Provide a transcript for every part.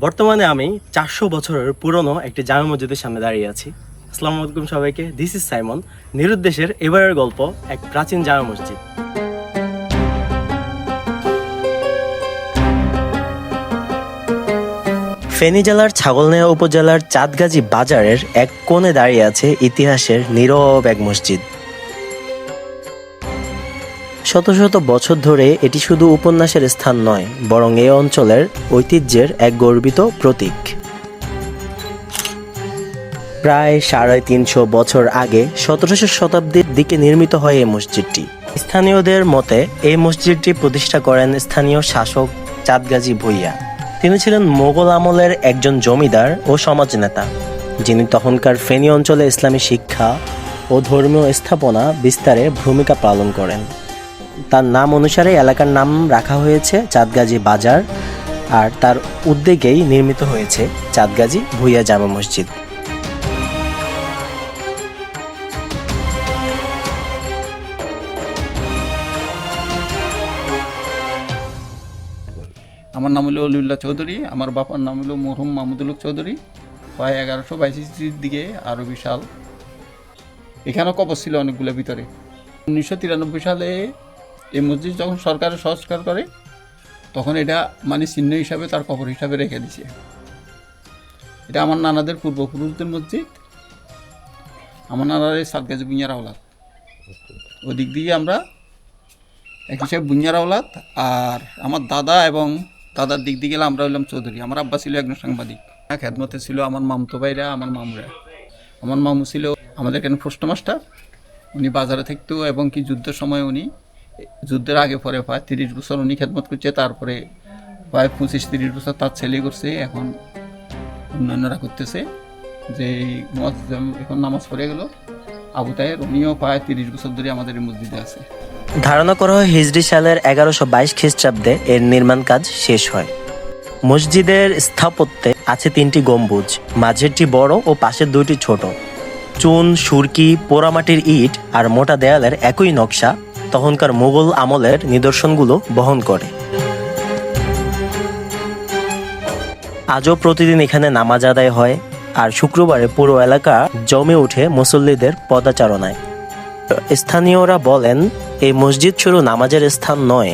বর্তমানে আমি 400 বছরের পুরনো একটি জামে মসজিদের সামনে দাঁড়িয়ে আছি। আসসালামু আলাইকুম সবাইকে, দিস ইজ সাইমন। নিরুদ্দেশের এবারের গল্প এক প্রাচীন জামে মসজিদ। ফেনী জেলার ছাগলনাইয়া উপজেলার চাঁদগাজী বাজারের এক কোণে দাঁড়িয়ে আছে ইতিহাসের নীরব এক মসজিদ। শত শত বছর ধরে এটি শুধু উপন্যাসের স্থান নয়, বরং এই অঞ্চলের ঐতিহ্যের এক গর্বিত প্রতীক। প্রায় 350 বছর আগে 1700 শতাব্দীর দিকে নির্মিত হয় এই মসজিদটি। স্থানীয়দের মতে এই মসজিদটি প্রতিষ্ঠা করেন স্থানীয় শাসক চাঁদগাজী ভূঁইয়া। তিনি ছিলেন মোগল আমলের একজন জমিদার ও সমাজ নেতা, যিনি তখনকার ফেনী অঞ্চলে ইসলামী শিক্ষা ও ধর্মীয় স্থাপনা বিস্তারে ভূমিকা পালন করেন। তার নাম অনুসারে এলাকার নাম রাখা হয়েছে চাঁদগাজী বাজার, আর তার উদ্যোগেই নির্মিত হয়েছে চাঁদগাজী ভূঁইয়া জামে মসজিদ। আমার নাম হলো অলিউল্লাহ চৌধুরী, আমার বাবার নাম হলো মরহুম মাহমুদুল হক চৌধুরী। প্রায় 1122 দিকে আরও বিশাল এখানেও কবর ছিল অনেকগুলো ভিতরে। 1993 সালে এই মসজিদ যখন সরকার সংস্কার করে, তখন এটা মানে চিহ্ন হিসাবে তার কবর হিসাবে রেখে দিছে। এটা আমার নানাদের পূর্বপুরুষদের মসজিদ। আমার নানার এই চাঁদগাজী ভূঁইয়ার আওলাদ, ওদিক দিয়ে আমরা এক হিসেবে ভূঁইয়ার আওলাদ। আর আমার দাদা এবং দাদার দিক দিয়ে গেলে আমরা হইলাম চৌধুরী। আমার আব্বা ছিল একজন সাংবাদিক, খেদমতে ছিল আমার মামতো ভাইরা, আমার মামুরা। আমার মামু ছিল আমাদের এখানে পোস্ট মাস্টার, উনি বাজারে থাকতো এবং কি যুদ্ধের সময় উনি যুদ্ধের আগে পরে প্রায় 30 বছর উনি খেদমত করছে। তারপরে প্রায় 25-30 বছর তার ছেলে করছে, এখন অন্যান্যরা করতেছে। যে এখন নামাজ পড়ে গেল আবু তাহের, উনিও প্রায় 30 বছর ধরে আমাদের এই মসজিদে আছে। ধারণা করা হয় হিজরি সালের 1122 খ্রিস্টাব্দে এর নির্মাণ কাজ শেষ হয়। মসজিদের স্থাপত্যে আছে 3টি গম্বুজ, মাঝেরটি বড় ও পাশের 2টি ছোট। চুন, সুরকি, পোড়ামাটির ইট আর মোটা দেয়ালের একই নকশা তখনকার মুঘল আমলের নিদর্শনগুলো বহন করে। আজও প্রতিদিন এখানে নামাজ আদায় হয়, আর শুক্রবারে পুরো এলাকা জমে ওঠে মুসল্লিদের পদাচারণায়। স্থানীয়রা বলেন, এই মসজিদ শুধু নামাজের স্থান নয়,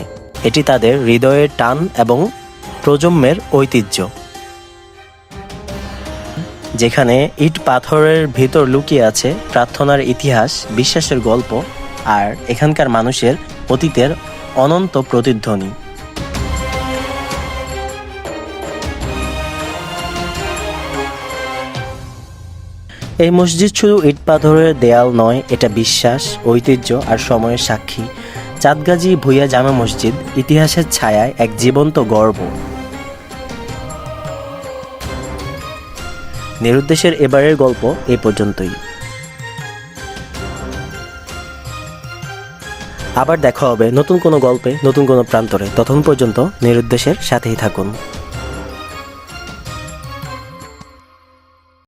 এটি তাদের হৃদয়ের টান এবং প্রজন্মের ঐতিহ্য, যেখানে ইট পাথরের ভিতর লুকিয়ে আছে প্রার্থনার ইতিহাস, বিশ্বাসের গল্প আর এখানকার মানুষের অতীতের অনন্ত প্রতিধ্বনি। এই মসজিদ শুধু ইট পাথরের দেয়াল নয়, এটা বিশ্বাস, ঐতিহ্য আর সময়ের সাক্ষী। চাঁদগাজী ভূঁইয়া জামে মসজিদ ইতিহাসের ছায়ায় এক জীবন্ত গর্ব। নিরুদ্দেশের এবারের গল্প এই পর্যন্তই। আবার দেখা হবে নতুন কোনো গল্পে, নতুন কোনো প্রান্তরে। ততক্ষণ পর্যন্ত নিরুদ্দেশের সাথেই থাকুন।